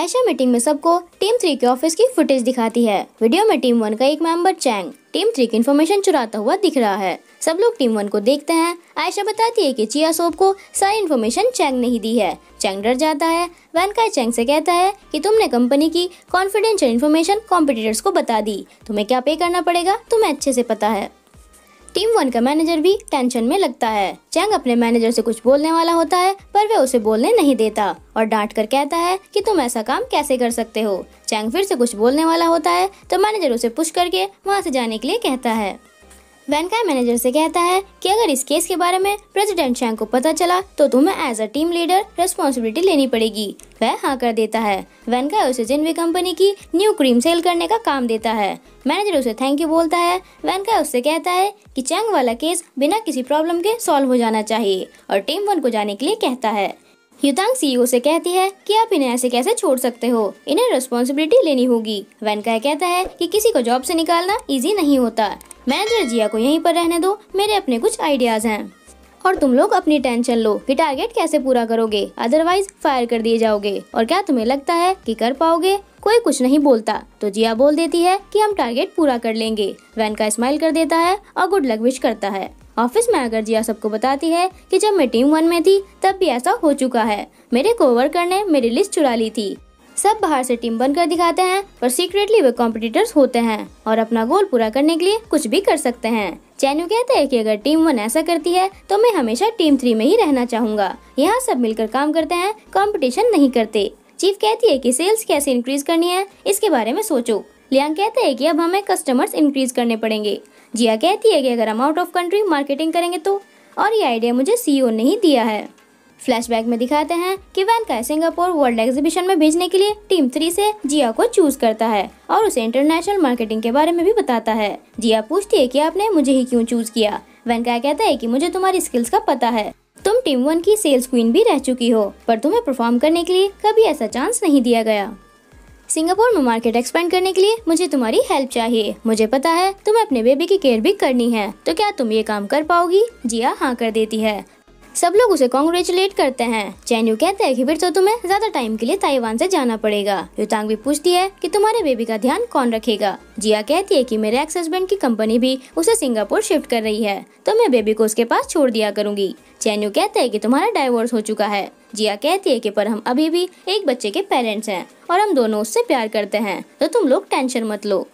Ayesha meeting में सबको team 3 के ऑफिस की फुटेज दिखाती है। वीडियो में टीम 1 का एक मेंबर चैंग टीम 3 की इन्फॉर्मेशन चुराता हुआ दिख रहा है। सब लोग टीम 1 को देखते हैं। आयशा बताती है कि चिया सोप को सारी इन्फॉर्मेशन चैंग ने ही दी है। चैंग डर जाता है। वैनकाई चैंग से कहता है कि तुमने कंपनी की कॉन्फिडेंशियल इन्फॉर्मेशन कॉम्पिटिटर्स को बता दी, तुम्हें क्या पे करना पड़ेगा तुम्हें अच्छे से पता है। टीम 1 का मैनेजर भी टेंशन में लगता है। चैंग अपने मैनेजर से कुछ बोलने वाला होता है पर वह उसे बोलने नहीं देता और डांट कर कहता है कि तुम ऐसा काम कैसे कर सकते हो। चैंग फिर से कुछ बोलने वाला होता है तो मैनेजर उसे पुश करके वहां से जाने के लिए कहता है। वैनकाई मैनेजर से कहता है कि अगर इस केस के बारे में प्रेसिडेंट चैंग को पता चला तो तुम्हें as a team leader responsibility लेनी पड़ेगी। वह हाँ कर देता है। वैनकाई उसे जिनवी कंपनी की न्यू क्रीम सेल करने का काम देता है। मैनेजर उसे थैंक यू बोलता है। वैनकाई उससे कहता है कि चैंग वाला केस बिना किसी प्रॉब्लम के सॉल्व हो जाना चाहिए और टीम 1 को जाने के लिए कहता है। युतांग सीईओ से कहती है कि आप इन्हें ऐसे कैसे छोड़ सकते हो, इन्हें रिस्पॉन्सिबिलिटी लेनी होगी। वैनकाई कहता है कि किसी को जॉब से निकालना इजी नहीं होता। मैनेजर जिया को यहीं पर रहने दो, मेरे अपने कुछ आइडियाज हैं और तुम लोग अपनी टेंशन लो कि टारगेट कैसे पूरा करोगे, अदरवाइज फायर कर दिए जाओगे। और क्या तुम्हें लगता है कि कर पाओगे? कोई कुछ नहीं बोलता तो जिया बोल देती है कि हम टारगेट पूरा कर लेंगे। वैनकाई स्माइल कर देता है और गुड लक विश करता है। ऑफिस में आकर जिया सबको बताती है कि जब मैं टीम 1 में थी तब भी ऐसा हो चुका है, मेरे कोवर्कर ने मेरी लिस्ट चुरा ली थी। सब बाहर से टीम बनकर दिखाते हैं पर सीक्रेटली वे कॉम्पिटिटर्स होते हैं और अपना गोल पूरा करने के लिए कुछ भी कर सकते हैं। चैन्यू कहता है कि अगर टीम 1 ऐसा करती है तो मैं हमेशा टीम 3 में ही रहना चाहूंगा। यहाँ सब मिलकर काम करते हैं, कंपटीशन नहीं करते। चीफ कहती है कि सेल्स कैसे इंक्रीज करनी है इसके बारे में सोचो। लियांग कहता है कि अब हमें कस्टमर्स इंक्रीज करने पड़ेंगे। जिया कहती है कि अगर हम आउट ऑफ कंट्री मार्केटिंग करेंगे तो, और ये आइडिया मुझे सीईओ ने ही दिया है। फ्लैशबैक में दिखाते हैं कि वैनकाई सिंगापुर वर्ल्ड एग्जीबिशन में भेजने के लिए टीम 3 से जिया को चूज करता है और उसे इंटरनेशनल मार्केटिंग के बारे में भी बताता है। जिया पूछती है कि आपने मुझे ही क्यों चूज किया। वैनकाई कहता है कि मुझे तुम्हारी स्किल्स का पता है, तुम टीम 1 की सेल्स क्वीन भी रह चुकी हो पर तुम्हें परफॉर्म करने के लिए कभी ऐसा चांस नहीं दिया गया। सिंगापुर में मार्केट एक्सपेंड करने के लिए मुझे तुम्हारी हेल्प चाहिए। मुझे पता है तुम्हें अपने बेबी की केयर भी करनी है, तो क्या तुम ये काम कर पाओगी? जिया हाँ कर देती है। सब लोग उसे कॉन्ग्रेचुलेट करते हैं। चैन्यू कहता है कि फिर तो तुम्हें ज्यादा टाइम के लिए ताइवान से जाना पड़ेगा। युतांग भी पूछती है कि तुम्हारे बेबी का ध्यान कौन रखेगा। जिया कहती है कि मेरे एक्स हस्बैंड की कंपनी भी उसे सिंगापुर शिफ्ट कर रही है तो मैं बेबी को उसके पास छोड़ दिया करूंगी। चैन्यू कहता है कि तुम्हारा डाइवोर्स हो चुका है। जिया कहती है कि पर हम अभी भी एक बच्चे के पेरेंट्स हैं और हम दोनों उससे प्यार करते हैं, तो तुम लोग टेंशन मत लो।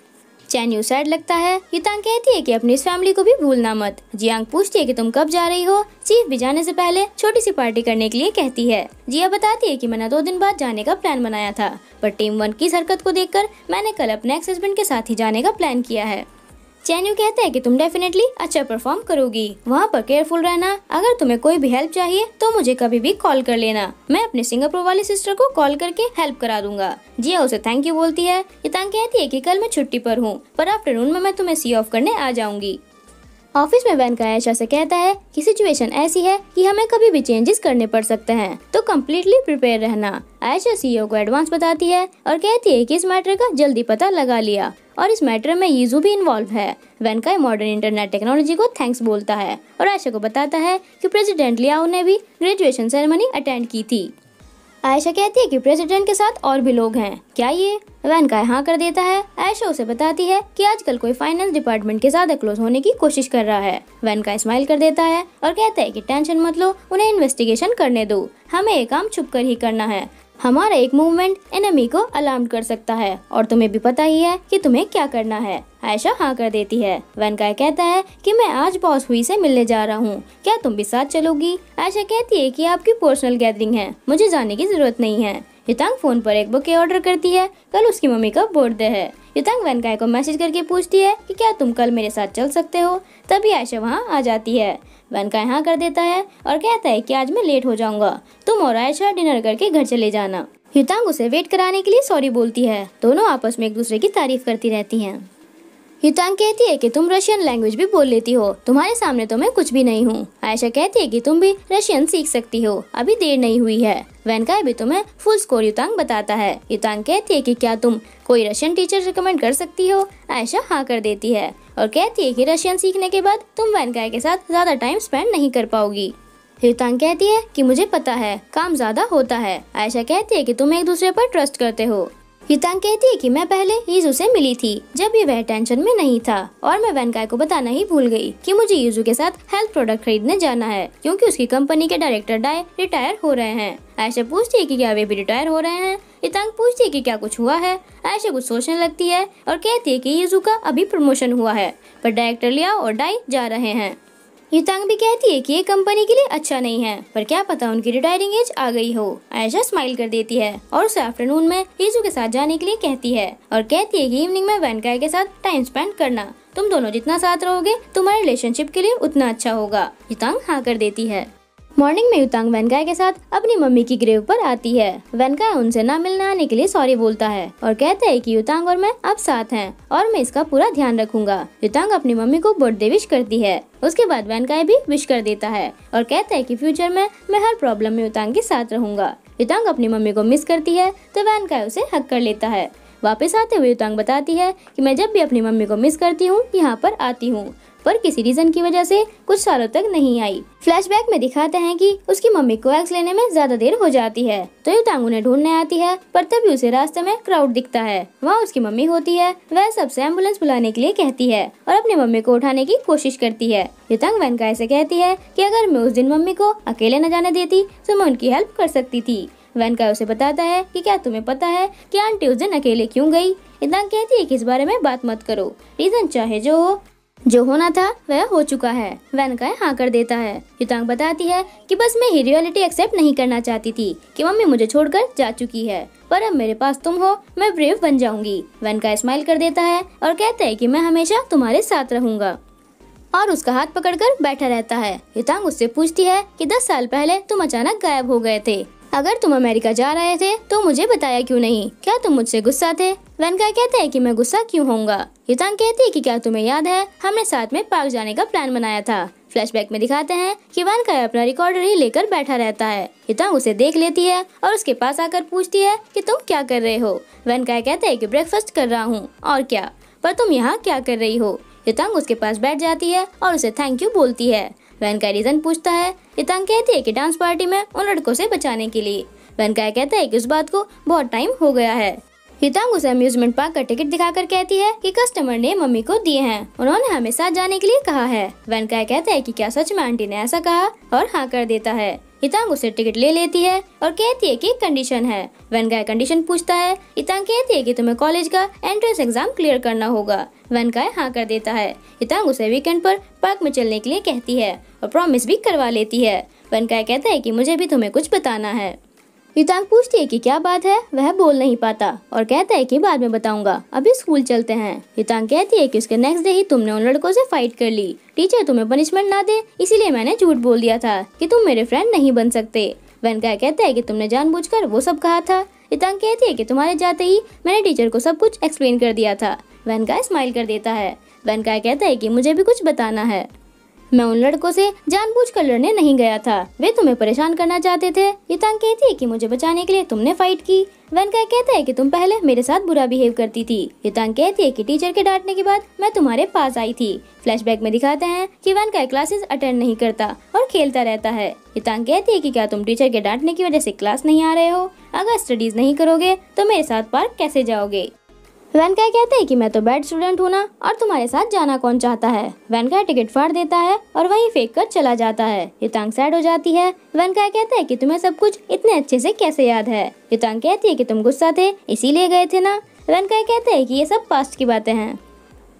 चैन्यू सैड लगता है। युतांग कहती है कि अपनी इस फैमिली को भी भूलना मत। जियांग पूछती है कि तुम कब जा रही हो। चीफ भी जाने से पहले छोटी सी पार्टी करने के लिए कहती है। जिया बताती है कि मैंने 2 दिन बाद जाने का प्लान बनाया था पर टीम 1 की इस हरकत को देखकर मैंने कल अपने एक्स हस्बैंड के साथ ही जाने का प्लान किया है। चैन्यू कहता है कि तुम डेफिनेटली अच्छा परफॉर्म करोगी, वहाँ पर केयरफुल रहना। अगर तुम्हें कोई भी हेल्प चाहिए तो मुझे कभी भी कॉल कर लेना, मैं अपने सिंगापुर वाली सिस्टर को कॉल करके हेल्प करा दूंगा। जिया उसे थैंक यू बोलती है। युतांग कहती है कि कल मैं छुट्टी पर हूँ पर आफ्टरनून में मैं तुम्हें सी ऑफ करने आ जाऊंगी। ऑफिस में वैनकाई आयशा से कहता है कि सिचुएशन ऐसी है कि हमें कभी भी चेंजेस करने पड़ सकते हैं, तो कम्प्लीटली प्रिपेयर रहना। आयशा सीईओ को एडवांस बताती है और कहती है कि इस मैटर का जल्दी पता लगा लिया और इस मैटर में यीजू भी इन्वॉल्व है। वैनकाई मॉडर्न इंटरनेट टेक्नोलॉजी को थैंक्स बोलता है और आयशा को बताता है कि प्रेसिडेंट लियाओ ने भी ग्रेजुएशन सेरेमनी अटेंड की थी। आयशा कहती है कि प्रेसिडेंट के साथ और भी लोग हैं, क्या ये? वैनकाई हाँ कर देता है। आयशा उसे बताती है कि आजकल कोई फाइनेंस डिपार्टमेंट के साथ क्लोज होने की कोशिश कर रहा है। वैनकाई स्माइल कर देता है और कहता है कि टेंशन मत लो, उन्हें इन्वेस्टिगेशन करने दो, हमें ये काम छुप कर ही करना है। हमारा एक मूवमेंट एनिमी को अलार्म कर सकता है और तुम्हें भी पता ही है कि तुम्हें क्या करना है। आयशा हाँ कर देती है। वैनकाई कहता है कि मैं आज बॉस हुई से मिलने जा रहा हूँ, क्या तुम भी साथ चलोगी? आयशा कहती है कि आपकी पर्सनल गैदरिंग है, मुझे जाने की जरूरत नहीं है। युतांग फोन पर एक बुके ऑर्डर करती है, कल उसकी मम्मी का बर्थडे है। युतांग वैनकाई को मैसेज करके पूछती है कि क्या तुम कल मेरे साथ चल सकते हो, तभी आयशा वहाँ आ जाती है। वैनकाई हाँ कर देता है और कहता है कि आज मैं लेट हो जाऊंगा, तुम और आयशा डिनर करके घर चले जाना। युतांग उसे वेट कराने के लिए सॉरी बोलती है। दोनों आपस में एक दूसरे की तारीफ करती रहती हैं। युतांग कहती है कि तुम रशियन लैंग्वेज भी बोल लेती हो, तुम्हारे सामने तो मैं कुछ भी नहीं हूँ। आयशा कहती है कि तुम भी रशियन सीख सकती हो, अभी देर नहीं हुई है। वैनकाई भी तुम्हें फुल स्कोर युतांग बताता है। युतांग कहती है कि क्या तुम कोई रशियन टीचर रिकमेंड कर सकती हो। आयशा हाँ कर देती है और कहती है कि रशियन सीखने के बाद तुम वैनकाई के साथ ज्यादा टाइम स्पेंड नहीं कर पाओगी। युतांग कहती है कि मुझे पता है, काम ज्यादा होता है। आयशा कहती है कि तुम एक दूसरे पर ट्रस्ट करते हो। युतांग कहती है कि मैं पहले यीजू से मिली थी जब भी वह टेंशन में नहीं था, और मैं वेनकाई को बताना ही भूल गई कि मुझे यीजू के साथ हेल्थ प्रोडक्ट खरीदने जाना है, क्योंकि उसकी कंपनी के डायरेक्टर डाई रिटायर हो रहे हैं। आयशा पूछती है कि क्या वे भी रिटायर हो रहे हैं। युतांग पूछती है कि क्या कुछ हुआ है। आयशा कुछ सोचने लगती है और कहती है कि यीजू का अभी प्रमोशन हुआ है, पर डायरेक्टर लिया और डाई जा रहे हैं। युतांग भी कहती है कि ये कंपनी के लिए अच्छा नहीं है, पर क्या पता उनकी रिटायरिंग एज आ गई हो। आयशा स्माइल कर देती है और उसे आफ्टरनून में यीजू के साथ जाने के लिए कहती है, और कहती है कि इवनिंग में वेनकाई के साथ टाइम स्पेंड करना। तुम दोनों जितना साथ रहोगे तुम्हारे रिलेशनशिप के लिए उतना अच्छा होगा। युतांग हाँ कर देती है। मॉर्निंग में युतांग वेनकाई के साथ अपनी मम्मी की ग्रेव पर आती है। वेनकाई उनसे ना मिलने आने के लिए सॉरी बोलता है और कहता है कि युतांग और मैं अब साथ हैं और मैं इसका पूरा ध्यान रखूंगा। युतांग अपनी मम्मी को बर्थडे विश करती है। उसके बाद वेनकाई भी विश कर देता है और कहता है कि फ्यूचर में मैं हर प्रॉब्लम में युतांग के साथ रहूंगा। युतांग अपनी मम्मी को मिस करती है तो वेनकाई उसे हक कर लेता है। वापस आते हुए युतांग बताती है कि मैं जब भी अपनी मम्मी को मिस करती हूँ यहाँ पर आती हूँ, पर किसी रीजन की वजह से कुछ सालों तक नहीं आई। फ्लैशबैक में दिखाते हैं कि उसकी मम्मी को एक्स लेने में ज्यादा देर हो जाती है, तो युतांग उन्हें ढूंढने आती है, पर तभी उसे रास्ते में क्राउड दिखता है। वहाँ उसकी मम्मी होती है। वह सबसे एम्बुलेंस बुलाने के लिए कहती है और अपनी मम्मी को उठाने की कोशिश करती है। युतांग वेनकाई से कहती है कि अगर मैं उस दिन मम्मी को अकेले न जाने देती तो मैं उनकी हेल्प कर सकती थी। वेनकाई उसे बताता है कि क्या तुम्हें पता है कि आंटी उस दिन अकेले क्यों गई। युतांग कहती है कि इस बारे में बात मत करो, रीजन चाहे जो हो, जो होना था वह हो चुका है। वेनकाई हाँ कर देता है। युतांग बताती है कि बस मैं ही रियलिटी एक्सेप्ट नहीं करना चाहती थी कि मम्मी मुझे छोड़कर जा चुकी है, पर अब मेरे पास तुम हो, मैं ब्रेव बन जाऊंगी। वेनकाई स्माइल कर देता है और कहता है कि मैं हमेशा तुम्हारे साथ रहूंगा, और उसका हाथ पकड़कर बैठा रहता है। युतांग उससे पूछती है कि 10 साल पहले तुम अचानक गायब हो गए थे। अगर तुम अमेरिका जा रहे थे तो मुझे बताया क्यों नहीं? क्या तुम मुझसे गुस्सा थे? वेनकाई कहते हैं कि मैं गुस्सा क्यों होऊंगा। युतांग कहती है कि क्या तुम्हें याद है हमने साथ में पार्क जाने का प्लान बनाया था। फ्लैशबैक में दिखाते हैं कि वेनकाई अपना रिकॉर्डर ही लेकर बैठा रहता है। युतांग उसे देख लेती है और उसके पास आकर पूछती है कि तुम क्या कर रहे हो। वेनकाई कहते हैं कि ब्रेकफास्ट कर रहा हूँ, और क्या, पर तुम यहाँ क्या कर रही हो? युतांग उसके पास बैठ जाती है और उसे थैंक यू बोलती है। वेनकाई रीजन पूछता है। युतांग कहती है कि डांस पार्टी में उन लड़कों से बचाने के लिए। वेनकाई कहता है कि उस बात को बहुत टाइम हो गया है। युतांग उसे अम्यूजमेंट पार्क का टिकट दिखाकर कहती है कि कस्टमर ने मम्मी को दिए हैं, उन्होंने हमें साथ जाने के लिए कहा है। वेनकाई कहता है कि क्या सच में आंटी ने ऐसा कहा, और हाँ कर देता है। युतांग उसे टिकट ले लेती है और कहती है कि एक कंडीशन है। वेनकाई कंडीशन पूछता है। युतांग कहती है कि तुम्हें कॉलेज का एंट्रेंस एग्जाम क्लियर करना होगा। वेनकाई हाँ कर देता है। युतांग उसे वीकेंड पर पार्क में चलने के लिए कहती है और प्रॉमिस भी करवा लेती है। वेनकाई कहता है कि मुझे भी तुम्हें कुछ बताना है। युतांग पूछती है कि क्या बात है, वह बोल नहीं पाता और कहता है कि बाद में बताऊंगा, अभी स्कूल चलते हैं। युतांग कहती है कि उसके नेक्स्ट डे ही तुमने उन लड़कों से फाइट कर ली। टीचर तुम्हें पनिशमेंट ना दे इसीलिए मैंने झूठ बोल दिया था कि तुम मेरे फ्रेंड नहीं बन सकते। वेनकाई कहता है कि तुमने जानबूझकर वो सब कहा था। युतांग कहती है कि तुम्हारे जाते ही मैंने टीचर को सब कुछ एक्सप्लेन कर दिया था। वेनकाई स्माइल कर देता है। वेनकाई कहता है कि मुझे भी कुछ बताना है। मैं उन लड़कों से जानबूझकर लड़ने नहीं गया था, वे तुम्हें परेशान करना चाहते थे। युतांग कहती है कि मुझे बचाने के लिए तुमने फाइट की। वेनकाई कहता है कि तुम पहले मेरे साथ बुरा बिहेव करती थी। युतांग कहती है कि टीचर के डांटने के बाद मैं तुम्हारे पास आई थी। फ्लैशबैक में दिखाते हैं कि वेनकाई क्लासेस अटेंड नहीं करता और खेलता रहता है। युतांग कहती है कि क्या तुम टीचर के डांटने की वजह से क्लास नहीं आ रहे हो? अगर स्टडीज नहीं करोगे तो मेरे साथ पार्क कैसे जाओगे? वेनकाई कहते हैं कि मैं तो बैड स्टूडेंट हूँ ना, और तुम्हारे साथ जाना कौन चाहता है? वेनकाई टिकट फाड़ देता है और वहीं फेंक कर चला जाता है। युतांग सैड हो जाती है। वेनकाई कहता है कि तुम्हें सब कुछ इतने अच्छे से कैसे याद है? युतांग कहती है कि तुम गुस्सा थे इसीलिए गए थे ना। वेनकाई कहते हैं कि ये सब पास्ट की बातें हैं।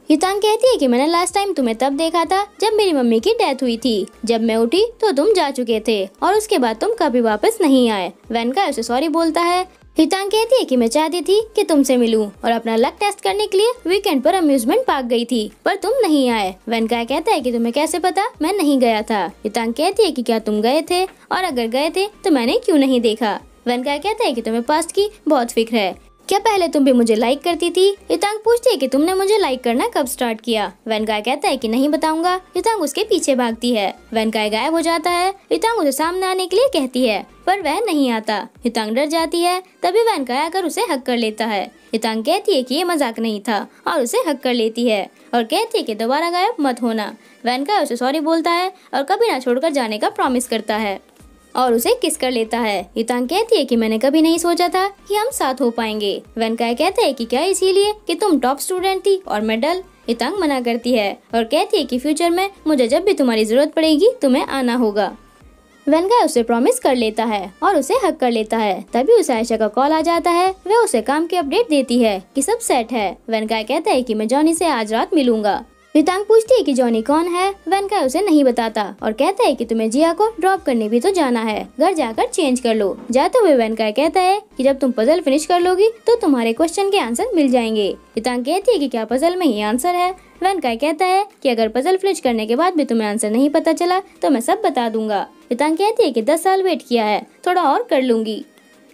युतांग कहती है कि मैंने लास्ट टाइम तुम्हें तब देखा था जब मेरी मम्मी की डेथ हुई थी। जब मैं उठी तो तुम जा चुके थे और उसके बाद तुम कभी वापस नहीं आए। वेनकाई उसे सॉरी बोलता है। युतांग कहती है कि मैं चाहती थी कि तुमसे मिलूं और अपना लक टेस्ट करने के लिए वीकेंड पर अम्यूजमेंट पार्क गई थी, पर तुम नहीं आए। वेनकाई कहता है कि तुम्हें कैसे पता मैं नहीं गया था? युतांग कहती है कि क्या तुम गए थे, और अगर गए थे तो मैंने क्यों नहीं देखा? वेनकाई कहता है कि तुम्हें पास्ट की बहुत फिक्र है, क्या पहले तुम भी मुझे लाइक करती थी? युतांग पूछती है कि तुमने मुझे लाइक करना कब स्टार्ट किया? वेनकाई कहता है कि नहीं बताऊंगा। युतांग उसके पीछे भागती है। वेनकाई गायब हो जाता है। युतांग उसे सामने आने के लिए कहती है, पर वह नहीं आता। युतांग डर जाती है। तभी वेनकाई आकर उसे हक कर लेता है। युतांग कहती है कि ये मजाक नहीं था और उसे हक कर लेती है और कहती है कि दोबारा गायब मत होना। वेनकाई उसे सॉरी बोलता है और कभी ना छोड़कर जाने का प्रॉमिस करता है और उसे किस कर लेता है। युतांग कहती है कि मैंने कभी नहीं सोचा था कि हम साथ हो पाएंगे। वेनकाई कहता है कि क्या इसीलिए कि तुम टॉप स्टूडेंट थी और मैं डल। युतांग मना करती है और कहती है कि फ्यूचर में मुझे जब भी तुम्हारी जरूरत पड़ेगी तुम्हें आना होगा। वेनकाई उसे प्रॉमिस कर लेता है और उसे हक कर लेता है। तभी उसे आयशा का कॉल आ जाता है। वह उसे काम की अपडेट देती है कि सब सेट है। वेनकाई कहता है कि मैं जॉनी से आज रात मिलूंगा। युतांग पूछती है कि जॉनी कौन है। वेनकाई उसे नहीं बताता और कहता है कि तुम्हें जिया को ड्रॉप करने भी तो जाना है, घर जाकर चेंज कर लो। जाते हुए वेनकाई कहता है कि जब तुम पजल फिनिश कर लोगी तो तुम्हारे क्वेश्चन के आंसर मिल जाएंगे। युतांग कहती है कि क्या पजल में ही आंसर है। वेनकाई कहता है कि अगर पजल फिनिश करने के बाद भी तुम्हें आंसर नहीं पता चला तो मैं सब बता दूंगा। युतांग कहती है कि 10 साल वेट किया है, थोड़ा और कर लूंगी।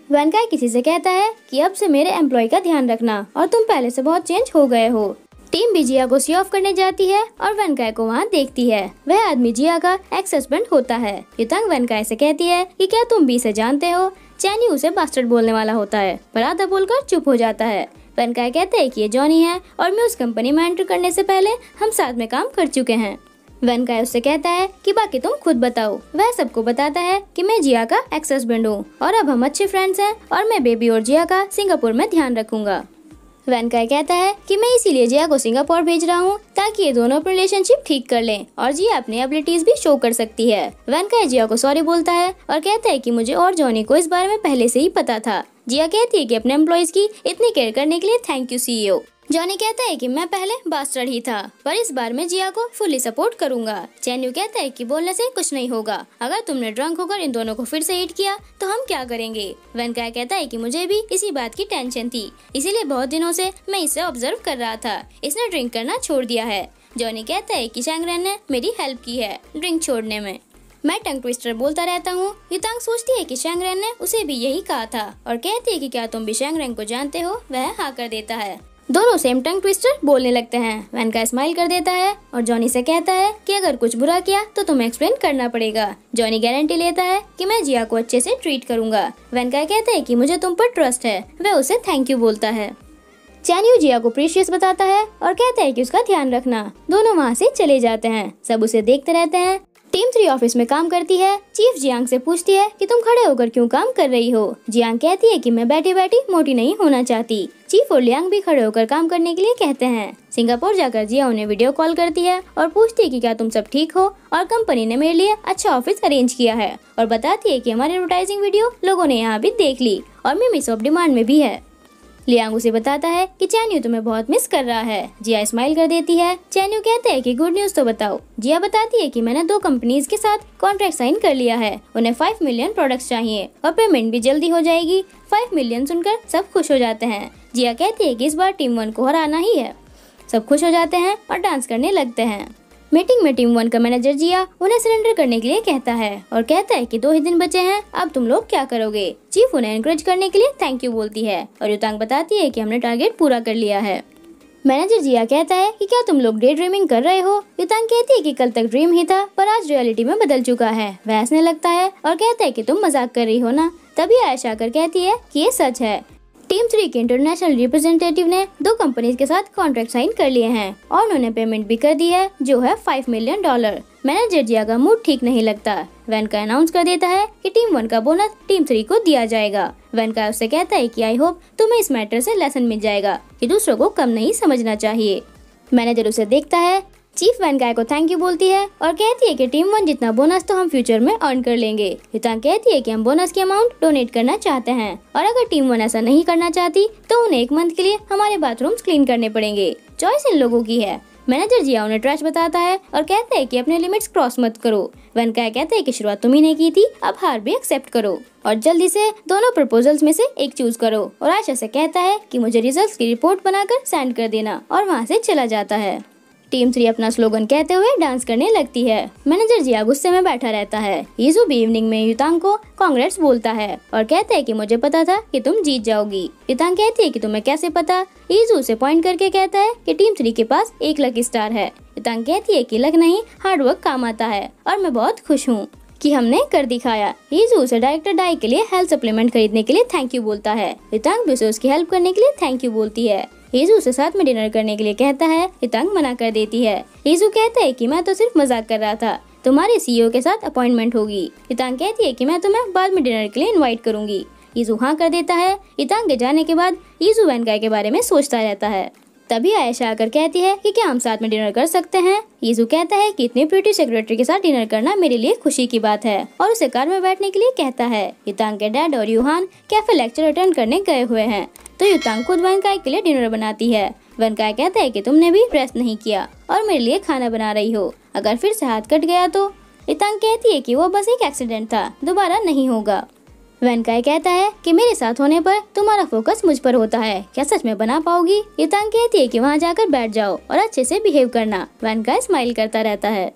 वेनकाई किसी से कहता है कि अब से मेरे एम्प्लॉय का ध्यान रखना और तुम पहले से बहुत चेंज हो गए हो। टीम भी जिया को सी ऑफ करने जाती है और वेनकाई को वहाँ देखती है। वह आदमी जिया का एक्स हस्बैंड होता है। युतांग वेनकाई से कहती है कि क्या तुम भी इसे जानते हो। चैनी उसे बास्टर्ड बोलने वाला होता है पर आधा बोलकर चुप हो जाता है। वेनकाई कहते है कि ये जॉनी है और मैं उस कंपनी में एंटर करने से पहले हम साथ में काम कर चुके हैं। वेनकाई उससे कहता है कि बाकी तुम खुद बताओ। वह सबको बताता है कि मैं जिया का एक्स हस्बैंड हूँ और अब हम अच्छे फ्रेंड्स हैं और मैं बेबी और जिया का सिंगापुर में ध्यान रखूंगा। वेनकाई कहता है कि मैं इसीलिए जिया को सिंगापुर भेज रहा हूँ ताकि ये दोनों अपनी रिलेशनशिप ठीक कर लें और जिया अपनी एबिलिटीज भी शो कर सकती है। वेनकाई जिया को सॉरी बोलता है और कहता है कि मुझे और जॉनी को इस बारे में पहले से ही पता था। जिया कहती है कि अपने एम्प्लॉयज की इतनी केयर करने के लिए थैंक यू CEO। जॉनी कहता है कि मैं पहले बास्टर्ड ही था पर इस बार मैं जिया को फुली सपोर्ट करूंगा। चैन्यू कहता है कि बोलने से कुछ नहीं होगा, अगर तुमने ड्रंक होकर इन दोनों को फिर से हिट किया तो हम क्या करेंगे। वेनकाई कहता है कि मुझे भी इसी बात की टेंशन थी, इसीलिए बहुत दिनों से मैं इसे ऑब्जर्व कर रहा था। इसने ड्रिंक करना छोड़ दिया है। जॉनी कहता है कि शैंगरेन ने मेरी हेल्प की है ड्रिंक छोड़ने में। मैं टंग ट्विस्टर बोलता रहता हूँ। युतांग सोचती है कि शैंगरेन ने उसे भी यही कहा था और कहती है कि क्या तुम भी शैंगरेन को जानते हो। वह हाँ कर देता है। दोनों सेम टंग ट्विस्टर बोलने लगते हैं। वेनकाई स्माइल कर देता है और जॉनी से कहता है कि अगर कुछ बुरा किया तो तुम्हें एक्सप्लेन करना पड़ेगा। जॉनी गारंटी लेता है कि मैं जिया को अच्छे से ट्रीट करूंगा। वेनकाई कहता है कि मुझे तुम पर ट्रस्ट है। वह उसे थैंक यू बोलता है। चैन्यू जिया को प्रीशियस बताता है और कहता है कि उसका ध्यान रखना। दोनों वहाँ से चले जाते हैं। सब उसे देखते रहते हैं। टीम 3 ऑफिस में काम करती है। चीफ जियांग से पूछती है कि तुम खड़े होकर क्यों काम कर रही हो। जियांग कहती है कि मैं बैठी बैठी मोटी नहीं होना चाहती। चीफ और लियांग भी खड़े होकर काम करने के लिए कहते हैं। सिंगापुर जाकर जिया उन्हें वीडियो कॉल करती है और पूछती है कि क्या तुम सब ठीक हो और कंपनी ने मेरे लिए अच्छा ऑफिस अरेंज किया है और बताती है कि हमारी एडवर्टाइजिंग वीडियो लोगों ने यहाँ भी देख ली और मिमिस ऑफ डिमांड में भी है। लियांग उसे बताता है कि चैन्यू तुम्हें बहुत मिस कर रहा है। जिया स्माइल कर देती है। चैन्यू कहते हैं कि गुड न्यूज तो बताओ। जिया बताती है कि मैंने 2 कंपनीज के साथ कॉन्ट्रैक्ट साइन कर लिया है। उन्हें 5 मिलियन प्रोडक्ट्स चाहिए और पेमेंट भी जल्दी हो जाएगी। 5 मिलियन सुनकर सब खुश हो जाते हैं। जिया कहती है कि इस बार टीम 1 को हराना ही है। सब खुश हो जाते हैं और डांस करने लगते हैं। मीटिंग में टीम 1 का मैनेजर जिया उन्हें सरेंडर करने के लिए कहता है और कहता है कि 2 ही दिन बचे हैं, अब तुम लोग क्या करोगे। चीफ उन्हें एनकरेज करने के लिए थैंक यू बोलती है और युतांग बताती है कि हमने टारगेट पूरा कर लिया है। मैनेजर जिया कहता है कि क्या तुम लोग डे ड्रीमिंग कर रहे हो। युतांग कहती है कि कल तक ड्रीम ही था पर आज रियलिटी में बदल चुका है। वह हंसने लगता है और कहता है कि तुम मजाक कर रही हो ना। तभी आयशा आकर कहती है कि ये सच है। टीम 3 के इंटरनेशनल रिप्रेजेंटेटिव ने 2 कंपनीज के साथ कॉन्ट्रैक्ट साइन कर लिए हैं और उन्होंने पेमेंट भी कर दी है जो है $5 मिलियन। मैनेजर जिया का मूड ठीक नहीं लगता। वेनकाई अनाउंस कर देता है कि टीम 1 का बोनस टीम 3 को दिया जाएगा। वेनकाई उससे कहता है कि आई होप तुम्हें इस मैटर से लेसन मिल जाएगा कि दूसरों को कम नहीं समझना चाहिए। मैनेजर उसे देखता है। चीफ वेनकाई को थैंक यू बोलती है और कहती है कि टीम 1 जितना बोनस तो हम फ्यूचर में अर्न कर लेंगे। युतांग कहती है कि हम बोनस की अमाउंट डोनेट करना चाहते हैं और अगर टीम 1 ऐसा नहीं करना चाहती तो उन्हें 1 मंथ के लिए हमारे बाथरूम्स क्लीन करने पड़ेंगे। चॉइस इन लोगों की है। मैनेजर जिया उन्हें ट्रैश बताता है और कहते हैं कि अपने लिमिट्स क्रॉस मत करो। वेनकाई कहते हैं कि शुरुआत तुम ही ने की थी, अब हार भी एक्सेप्ट करो और जल्दी से दोनों प्रपोजल्स में से एक चूज करो। और आयशा से कहता है कि मुझे रिजल्ट्स की रिपोर्ट बनाकर सेंड कर देना और वहाँ से चला जाता है। टीम 3 अपना स्लोगन कहते हुए डांस करने लगती है। मैनेजर जिया गुस्से में बैठा रहता है। यीजू भी इवनिंग में युतांग को कांग्रेट्स बोलता है और कहता है कि मुझे पता था कि तुम जीत जाओगी। युतांग कहती है कि तुम्हें कैसे पता। यीजू से पॉइंट करके कहता है कि टीम 3 के पास 1 लकी स्टार है। युतांग कहती है कि लक नहीं हार्डवर्क काम आता है और मैं बहुत खुश हूँ। कि हमने कर दिखाया। ईजू उसे डायरेक्टर डाई के लिए हेल्थ सप्लीमेंट खरीदने के लिए थैंक यू बोलता है। युतांग भी उसे उसकी हेल्प करने के लिए थैंक यू बोलती है। ईजू उसे साथ में डिनर करने के लिए कहता है। युतांग मना कर देती है। ईजू कहता है कि मैं तो सिर्फ मजाक कर रहा था, तुम्हारे सीईओ के साथ अपॉइंटमेंट होगी। युतांग कहती है कि मैं तुम्हें बाद में डिनर के लिए इनवाइट करूंगी। ईजू हाँ कर देता है। युतांग के जाने के बाद ईजू वैनकाई के बारे में सोचता रहता है। तभी आयशा आकर कहती है कि क्या हम साथ में डिनर कर सकते हैं। ईजू कहता है कि इतनी प्रिटी सेक्रेटरी के साथ डिनर करना मेरे लिए खुशी की बात है और उसे कार में बैठने के लिए कहता है। युतांग के डैड और यूहान कैफे लेक्चर अटेंड करने गए हुए हैं, तो युतांग खुद वैनकाई के लिए डिनर बनाती है। वैनकाई कहता है कि तुमने भी रेस्ट नहीं किया और मेरे लिए खाना बना रही हो, अगर फिर से हाथ कट गया तो। युतांग कहती है कि वो बस एक एक्सीडेंट था, दोबारा नहीं होगा। वैनकाई कहता है कि मेरे साथ होने पर तुम्हारा फोकस मुझ पर होता है, क्या सच में बना पाओगी। युतांग कहती है कि वहाँ जाकर बैठ जाओ और अच्छे से बिहेव करना। वैनकाई स्माइल करता रहता है।